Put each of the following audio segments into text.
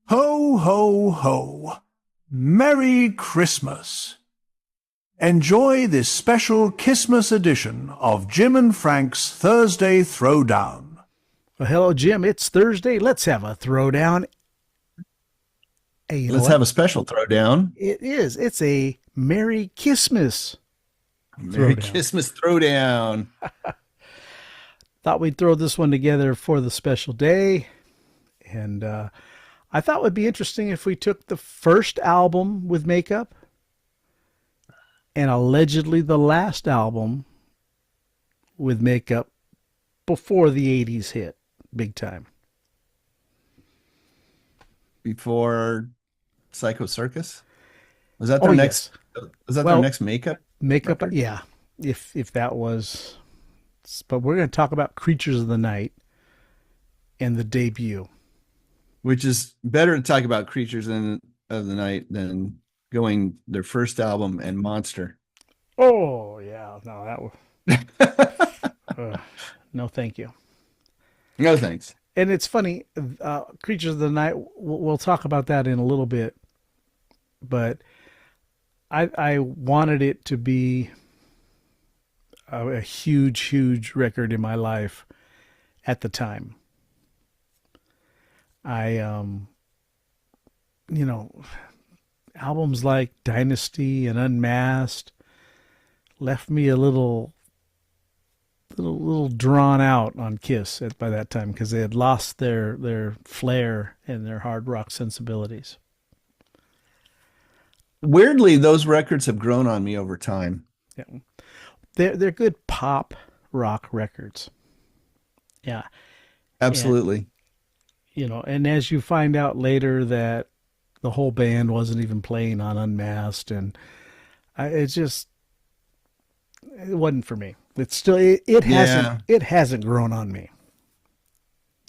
Ho, ho, ho. Merry Christmas. Enjoy this special Kissmas edition of Jim and Frank's Thursday Throwdown. Well, hello, Jim. It's Thursday. Let's have a throwdown. Hey, you know Let's what? have a special throwdown. It is. It's a Merry Kissmas Merry throwdown. Christmas throwdown. Thought we'd throw this one together for the special day. And I thought it would be interesting if we took the first album with makeup and allegedly the last album with makeup before the 80s hit big time. Before Psycho Circus? Was that their next? Yes. Was that Well, their next makeup? Makeup, record? yeah. If that was, but we're going to talk about Creatures of the Night and the debut. Which is better to talk about Creatures of the Night than going their first album and Monster. Oh yeah, no, that was no, thank you. No thanks. And it's funny, Creatures of the Night. We'll talk about that in a little bit, but I wanted it to be a huge record in my life at the time. You know, albums like Dynasty and Unmasked left me a little drawn out on Kiss by that time because they had lost their flair and their hard rock sensibilities. Weirdly, those records have grown on me over time. Yeah. They're good pop rock records. Yeah. Absolutely. And as you find out later that the whole band wasn't even playing on Unmasked, and it wasn't for me. It's still it hasn't grown on me.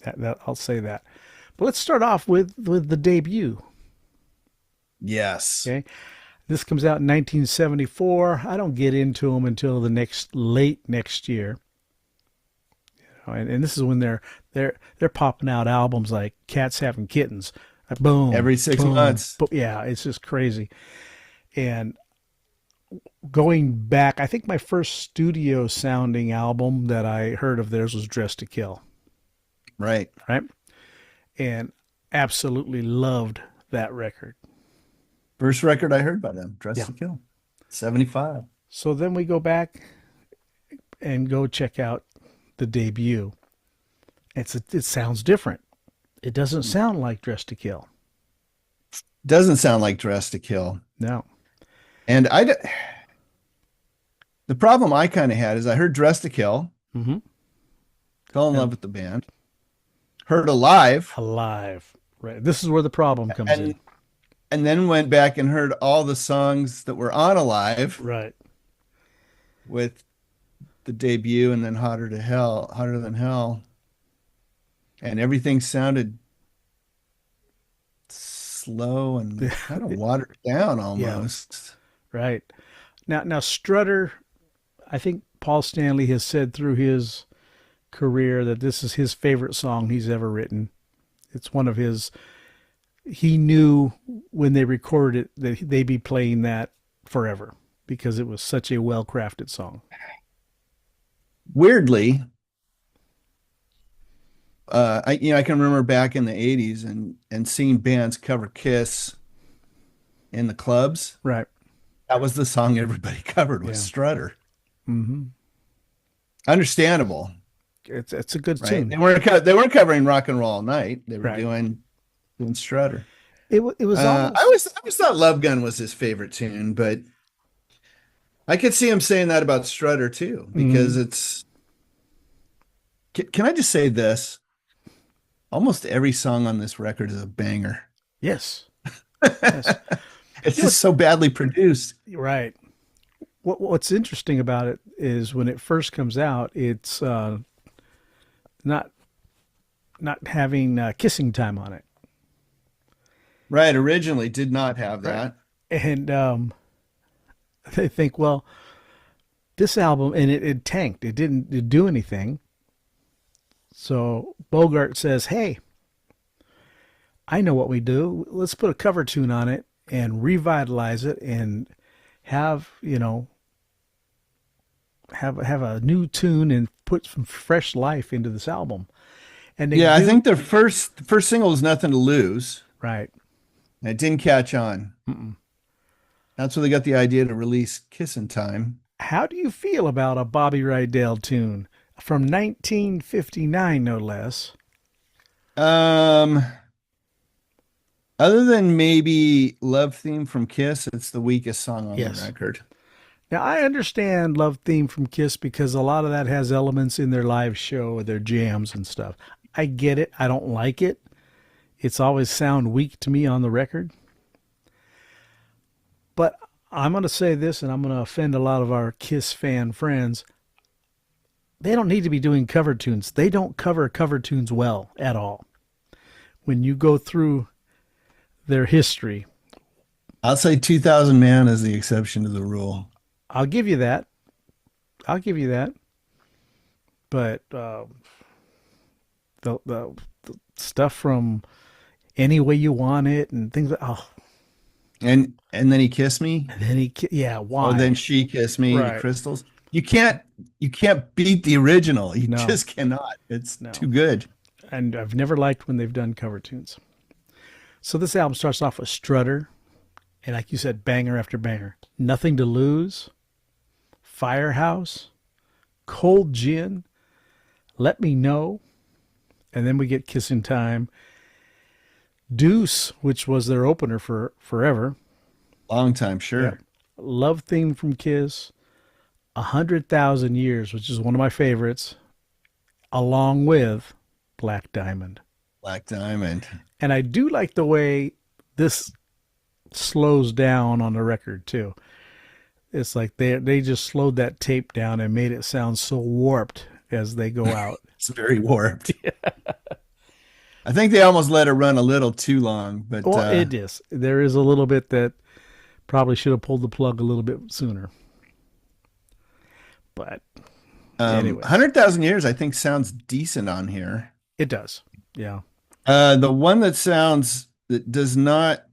That I'll say that. But let's start off with the debut. Yes. Okay, this comes out in 1974. I don't get into them until late next year. And this is when they're popping out albums like Cats Having Kittens, boom, Every 6 boom, months. yeah, it's just crazy. And going back, I think my first studio sounding album that I heard of theirs was Dressed to Kill. Right. Right. And absolutely loved that record. First record I heard by them, Dressed to Kill. 75. So then we go back and go check out the debut. It sounds different. It doesn't sound like Dressed to Kill. Doesn't sound like Dressed to Kill. No. And the problem I kind of had is I heard Dressed to Kill, Mm-hmm. fell in love with the band, heard Alive, Alive. Right. This is where the problem comes in. and then went back and heard all the songs that were on Alive Right. with the debut and then Hotter Than Hell. And everything sounded slow and kind of watered down almost. Right. Now Strutter, I think Paul Stanley has said through his career that this is his favorite song he's ever written. It's one of his. He knew when they recorded it that they'd be playing that forever because it was such a well-crafted song. Weirdly, I can remember back in the 80s and seeing bands cover Kiss in the clubs. Right. That was the song everybody covered was Yeah. Strutter. Mm-hmm. Understandable, It's a good right? tune. They weren't covering Rock and Roll All Night. They were Right. doing Strutter. It was I almost always thought Love Gun was his favorite tune, but I could see him saying that about Strutter too, because it's. Can I just say this? Almost every song on this record is a banger. yes. Yes. It's just so badly produced. Right. What's interesting about it is when it first comes out, it's not having kissing time on it, Right. Originally did not have that. and they think, well, this album, and it tanked. It didn't do anything. So Bogart says, "Hey, I know what we do. Let's put a cover tune on it and revitalize it and have, have a new tune and put some fresh life into this album. And they Yeah, I do think their first single was Nothing to Lose. right. And it didn't catch on. Mm-mm. That's where they got the idea to release Kissin' Time. How do you feel about a Bobby Rydell tune from 1959, no less? Um, Other than maybe Love Theme from Kiss, it's the weakest song on the Yes. record. Now I understand Love Theme from Kiss because a lot of that has elements in their live show, their jams and stuff. I get it. I don't like it. It's always sound weak to me on the record. But I'm going to say this, and I'm going to offend a lot of our Kiss fan friends. They don't need to be doing cover tunes. They don't cover cover tunes well at all. When you go through their history, I'll say 2000 Man is the exception to the rule. I'll give you that. I'll give you that. But the stuff from Any Way You Want It and things like, oh, And then He Kissed Me. and then yeah, Oh, why? then She Kissed Me, the Right. Crystals. You can't beat the original. You No. just cannot. It's No. too good. And I've never liked when they've done cover tunes. So this album starts off with Strutter, and like you said, banger after banger. Nothing to Lose, Firehouse, Cold Gin, Let Me Know, and then we get Kissing Time. Deuce, which was their opener for forever. Long time, sure. Yeah. Love Theme from Kiss, 100,000 Years, which is one of my favorites, along with Black Diamond. Black Diamond. And I do like the way this slows down on the record too. It's like they just slowed that tape down and made it sound so warped as they go out. It's very warped. I think they almost let it run a little too long, but Well, it is. There is a little bit that probably should have pulled the plug a little bit sooner. But anyway, 100,000 Years I think sounds decent on here. it does. Yeah. The one that does not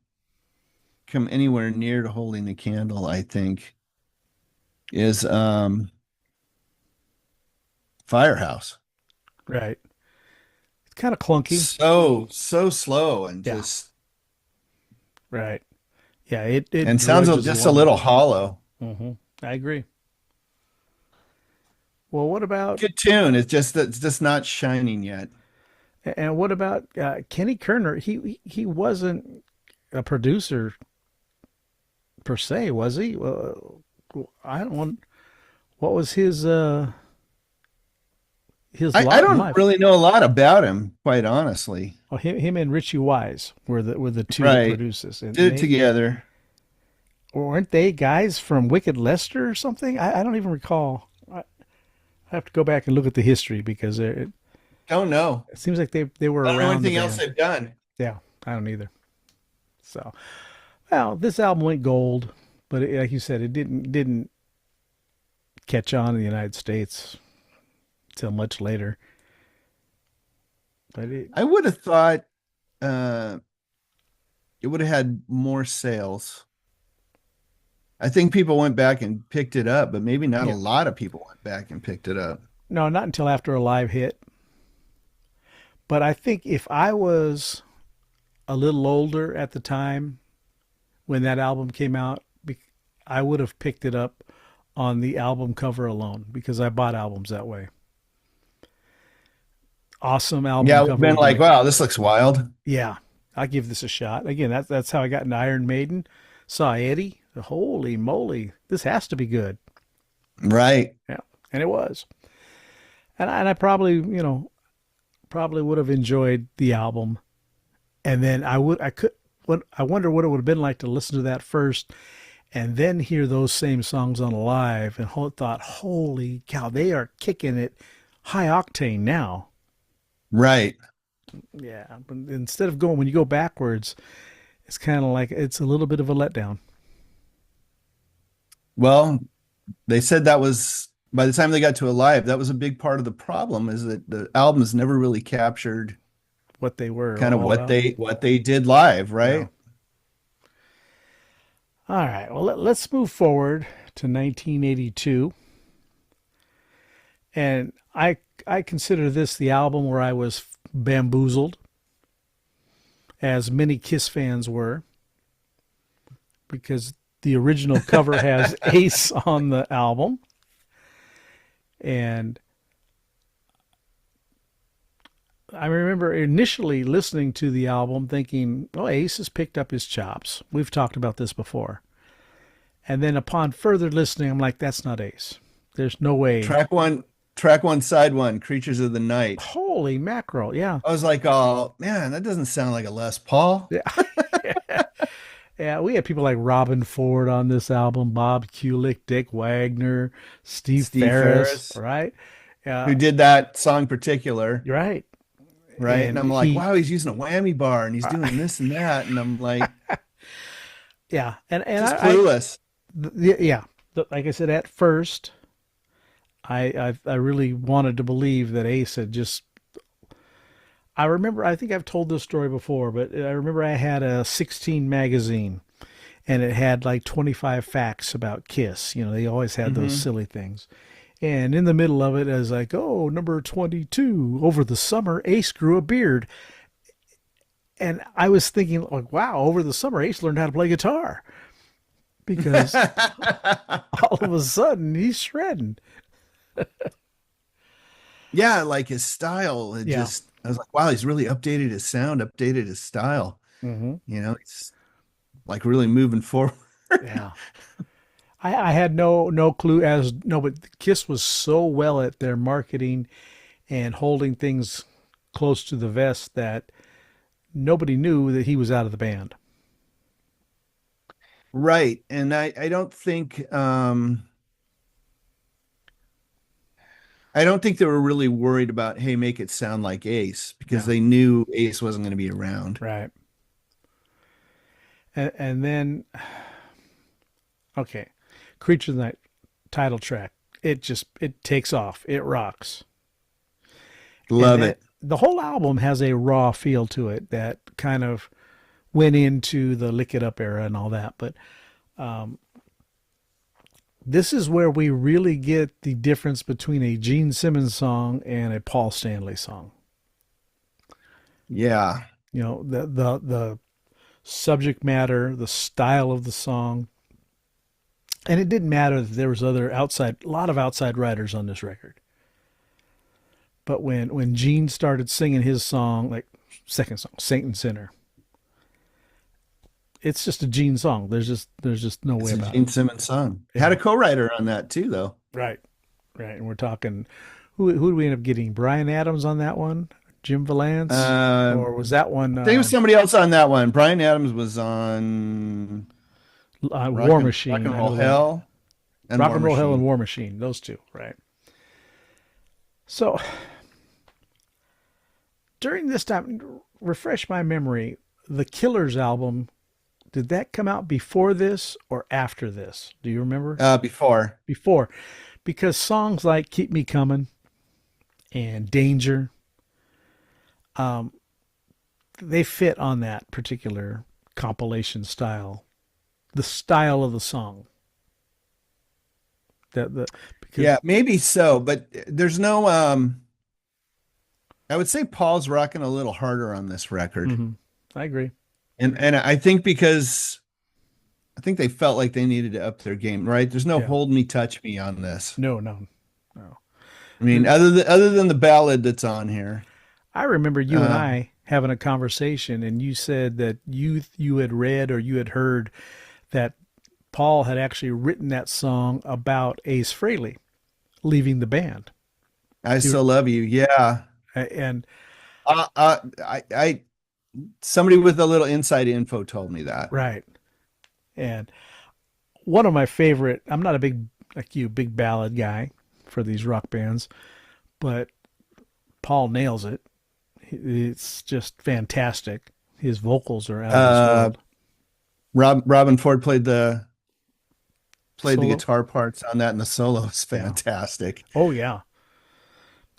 come anywhere near to Holding the Candle, I think, is Firehouse. Right. It's kind of clunky. So slow and Yeah. just Right. Yeah. It and sounds drudges just a along. little hollow. I agree. Well, what about Good tune. It's just not shining yet. and what about Kenny Kerner? He wasn't a producer per se, was he? I don't want. What was his I don't life? really know a lot about him, quite honestly. Well, him and Richie Wise were the two Right. producers, and Did it together. weren't they guys from Wicked Lester or something? I don't even recall. I have to go back and look at the history because it Don't know. seems like they were I don't know around the anything else band. they've done. Yeah, I don't either. So, well, this album went gold, but like you said, it didn't catch on in the United States till much later. But I would have thought uh, it would have had more sales. I think people went back and picked it up, but maybe not Yeah. a lot of people went back and picked it up. no, not until after a live hit. But I think if I was a little older at the time when that album came out, I would have picked it up on the album cover alone because I bought albums that way. Awesome album Yeah, cover. we've been like, wow, this looks wild. Yeah, I'll give this a shot. Again, that's how I got into Iron Maiden. Saw Eddie. Holy moly, this has to be good. Right. Yeah, and it was. And I probably probably would have enjoyed the album, and then I wonder what it would have been like to listen to that first, and then hear those same songs on live, and thought, holy cow, they are kicking it high octane now. Right. Yeah, but instead of when you go backwards, it's kind of like it's a little bit of a letdown. Well, they said that was by the time they got to Alive, that was a big part of the problem is that the albums never really captured what they were kind of all about. what they did live, Yeah. right? All right. Well, let's move forward to 1982, and I consider this the album where I was bamboozled, as many Kiss fans were, because the original cover has Ace on the album, and I remember initially listening to the album thinking, oh, Ace has picked up his chops. We've talked about this before. And then upon further listening, I'm like, that's not Ace. There's no way. Track one, side one, Creatures of the Night. Holy mackerel. Yeah. I was like, oh man, that doesn't sound like a Les Paul. Yeah. Yeah. We had people like Robin Ford on this album, Bob Kulick, Dick Wagner, Steve Ferris, right? Who did that song particular, Right. right? And I'm like, he, wow, he's using a whammy bar and he's doing this and that. And I'm like, yeah. And just clueless. Yeah. Like I said, at first, I really wanted to believe that Ace had just. I remember, I think I've told this story before, but I remember I had a 16 magazine and it had like 25 facts about Kiss. You know, they always had those silly things. And in the middle of it, I was like, oh, number 22, over the summer, Ace grew a beard. And I was thinking, like, wow, over the summer, Ace learned how to play guitar. Because all of a sudden, he's shredding. Yeah, like his style. I was like, wow, he's really updated his sound, updated his style. Mm-hmm. You know, it's like really moving forward. Yeah. I had no clue but Kiss was so well at their marketing and holding things close to the vest that nobody knew that he was out of the band. Right. And I don't think they were really worried about, hey, make it sound like Ace, because they knew Ace wasn't going to be around. Right. And then, okay, Creature of the Night title track. It takes off. It rocks. Love it. The whole album has a raw feel to it that kind of went into the Lick It Up era and all that. But this is where we really get the difference between a Gene Simmons song and a Paul Stanley song. Yeah. You know, the subject matter, the style of the song. And it didn't matter that there was a lot of outside writers on this record. But when Gene started singing his song, like second song, Saint and Sinner, it's just a Gene song. There's just no way about it. Gene Simmons song. Yeah. Had a co-writer on that too, though. Right. And we're talking, who did we end up getting? Brian Adams on that one? Jim Valance? Or was that one? I think it was somebody else on that one. Brian Adams was on War Machine. Rock and Roll Hell. And Rock and Roll Hell and War Machine. Those two, right. So, during this time, refresh my memory, the Killers album, did that come out before this or after this? Do you remember? Before. Before. Because songs like Keep Me Coming and Danger, they fit on that particular compilation style. The style of the song. Yeah, maybe so, but there's no I would say Paul's rocking a little harder on this record. Mm-hmm. I agree. And I think because I think they felt like they needed to up their game, right? There's no hold me, touch me on this. No. I mean, other than the ballad that's on here. I remember you and I having a conversation, and you said that you had read or you had heard that Paul had actually written that song about Ace Frehley leaving the band. I Still Love You, yeah. And I somebody with a little inside info told me that. Right. And one of my favorite, I'm not a big ballad guy for these rock bands, but Paul nails it. It's just fantastic. His vocals are out of this world. Robin Ford played the guitar parts on that, and the solo is fantastic. Oh yeah.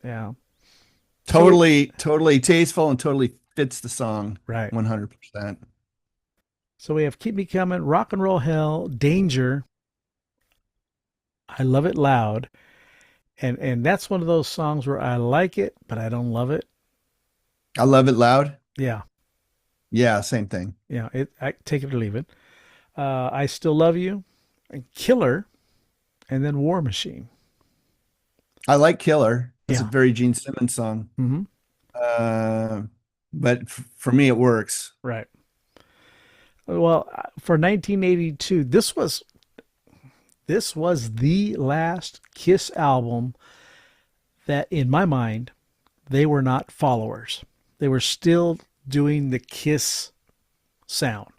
Yeah. Totally tasteful and totally fits the song Right. 100%. So we have Keep Me Coming, Rock and Roll Hell, Danger, I Love It Loud. And that's one of those songs where I like it, but I don't love it. I love it loud. Yeah. Yeah, same thing. Yeah. I take it or leave it. I Still Love You, and Killer, and then War Machine. I like Killer. That's a Yeah. very Gene Simmons song. Hmm. Uh, but for me, it works. Right. Well, for 1982, this was the last Kiss album that, in my mind, they were not followers. They were still doing the Kiss sound.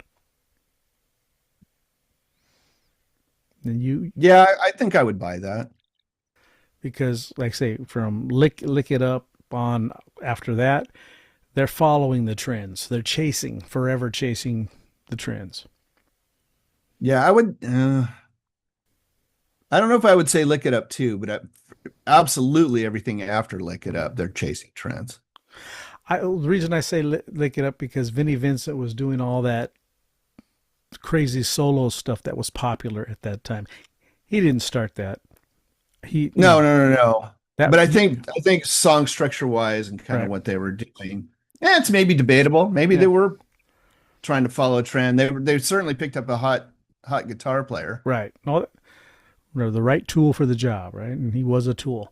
And you, Yeah, I think I would buy that. because like I say, from Lick It Up on after that, they're following the trends. They're forever chasing the trends. Yeah, I would. I don't know if I would say Lick It Up too, but absolutely everything after Lick It Up, they're chasing trends. The reason I say Lick It Up, because Vinnie Vincent was doing all that crazy solo stuff that was popular at that time. He didn't start that. He, you No, know, no, no, no. that But I think song structure wise and kind of right. what they were doing, yeah, it's maybe debatable. Maybe Yeah, they were trying to follow a trend. They certainly picked up a hot guitar player. right. All the right tool for the job, right? And he was a tool.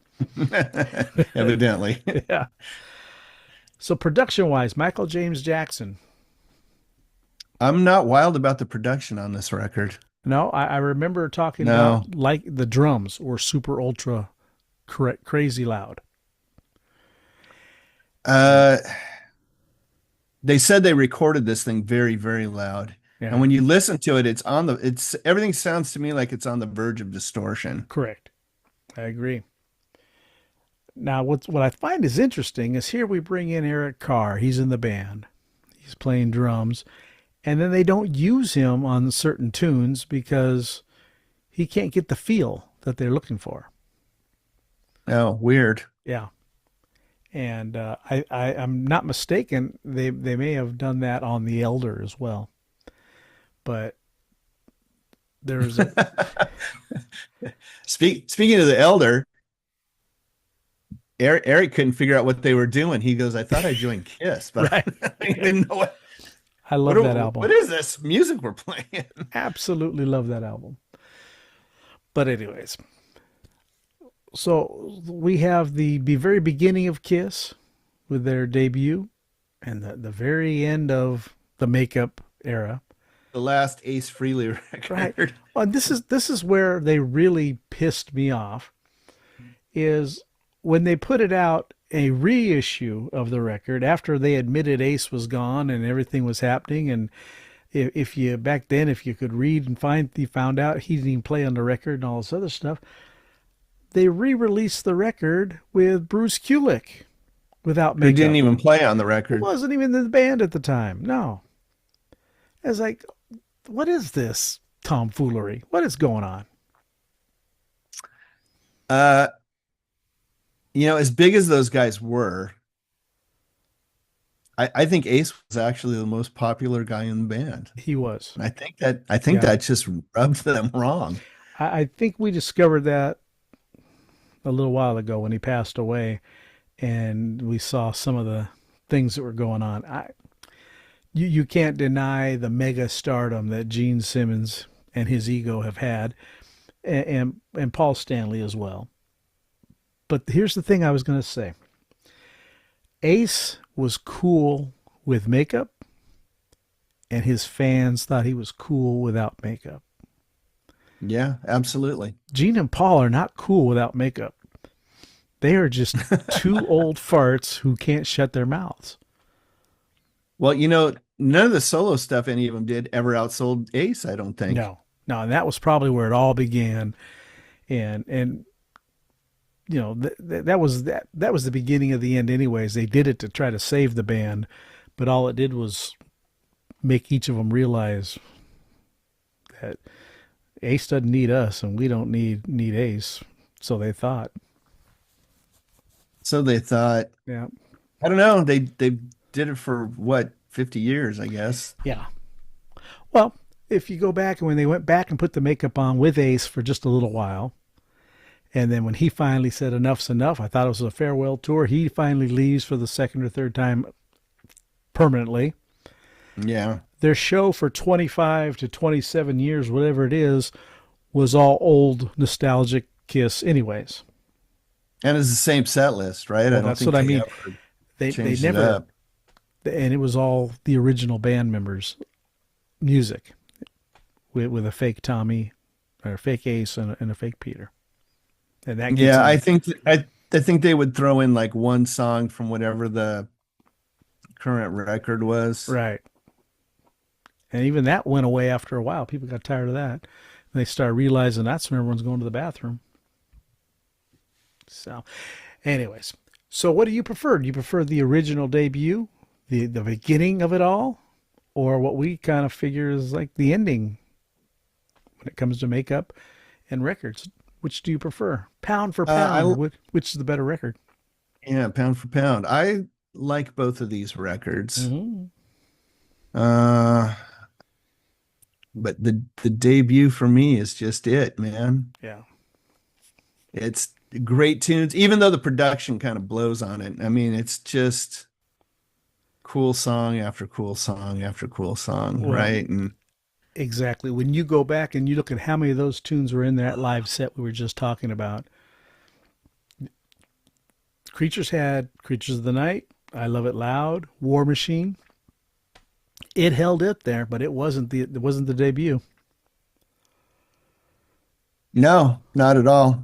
Evidently. Yeah. So production wise, Michael James Jackson. I'm not wild about the production on this record. No, I remember talking No. about, like, the drums were super ultra crazy loud. Uh, they said they recorded this thing very, very loud. And Yeah, when you listen to it, it's everything sounds to me like it's on the verge of distortion. correct. I agree. Now, what I find is interesting is here we bring in Eric Carr. He's in the band. He's playing drums, and then they don't use him on certain tunes because he can't get the feel that they're looking for. Oh, weird. Yeah, and I'm not mistaken. They may have done that on the Elder as well, but there's a Speaking of the elder, Eric couldn't figure out what they were doing. He goes, "I thought I joined Kiss, but right. I didn't know I love that what album. is this music we're playing?" Absolutely love that album. But anyways, so we have the very beginning of Kiss with their debut, and the very end of the makeup era. The last Ace Frehley Right. record. Well, this is where they really pissed me off, is when they put it out, a reissue of the record after they admitted Ace was gone and everything was happening. And if you back then, if you could read and you found out he didn't even play on the record and all this other stuff, they re-released the record with Bruce Kulick without Who didn't makeup. even play on the He record. wasn't even in the band at the time. No. I was like, what is this tomfoolery? What is going on? Uh, as big as those guys were, I think Ace was actually the most popular guy in the band. He was. And I think Yeah. that just rubbed them wrong. I think we discovered that a little while ago when he passed away, and we saw some of the things that were going on. You can't deny the mega stardom that Gene Simmons and his ego have had, and Paul Stanley as well. But here's the thing I was going to say. Ace was cool with makeup, and his fans thought he was cool without makeup. Yeah, absolutely. Gene and Paul are not cool without makeup. They are just two old farts who can't shut their mouths. Well, none of the solo stuff any of them did ever outsold Ace, I don't think. No, and that was probably where it all began, and that was the beginning of the end. Anyways, they did it to try to save the band, but all it did was make each of them realize that Ace doesn't need us, and we don't need Ace. So they thought. So they thought, Yeah. I don't know, they did it for what, 50 years, I guess. Yeah. Well, if you go back and when they went back and put the makeup on with Ace for just a little while, and then when he finally said enough's enough, I thought it was a farewell tour. He finally leaves for the second or third time permanently. Yeah. Their show for 25 to 27 years, whatever it is, was all old nostalgic Kiss anyways. And it's the same set list, right? Well, I don't that's think what I they mean. ever They changed it never, up. and it was all the original band members' music with a fake Tommy or a fake Ace and a fake Peter. And that gets Yeah, in. I think they would throw in like one song from whatever the current record was. Right. And even that went away after a while. People got tired of that. And they started realizing that's when everyone's going to the bathroom. So, anyways, so what do you prefer? Do you prefer the original debut, the beginning of it all, or what we kind of figure is like the ending when it comes to makeup and records? Which do you prefer? Pound for pound, which is the better record? Yeah, pound for pound. I like both of these records. Mm-hmm. Uh, but the debut for me is just it, man. Yeah. It's great tunes, even though the production kind of blows on it. I mean, it's just cool song after cool song after cool song, Well, right? And exactly. When you go back and you look at how many of those tunes were in that live set we were just talking about, Creatures had Creatures of the Night, I Love It Loud, War Machine. It held it there, but it wasn't the debut. no, not at all.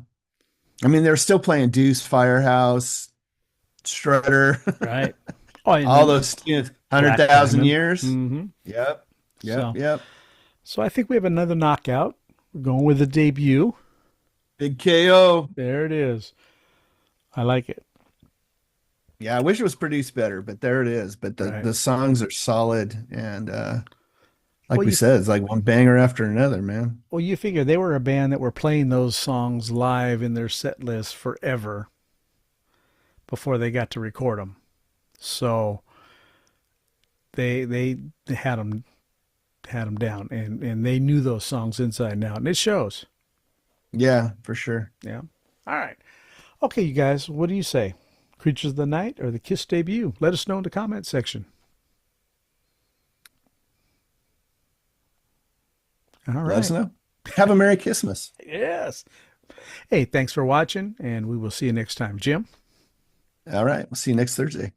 I mean, they're still playing Deuce, Firehouse, Strutter, Right. Oh, and all then those tunes, Black 100,000 Diamond. years. Mm-hmm. Yep, So, yep. so I think we have another knockout. We're going with the debut. Big KO. There it is. I like it. Yeah, I wish it was produced better, but there it is. But Right. the songs are solid, and like Well, we you said, it's like one banger after another, man. well, you figure they were a band that were playing those songs live in their set list forever before they got to record them. So they had them down, and they knew those songs inside and out, and it shows. Yeah, for sure. Yeah. All right. Okay, you guys, what do you say? Creatures of the Night or the Kiss debut? Let us know in the comment section. All Let us right. know. Have a Merry Christmas. Yes. Hey, thanks for watching, and we will see you next time. Jim? All right. We'll see you next Thursday.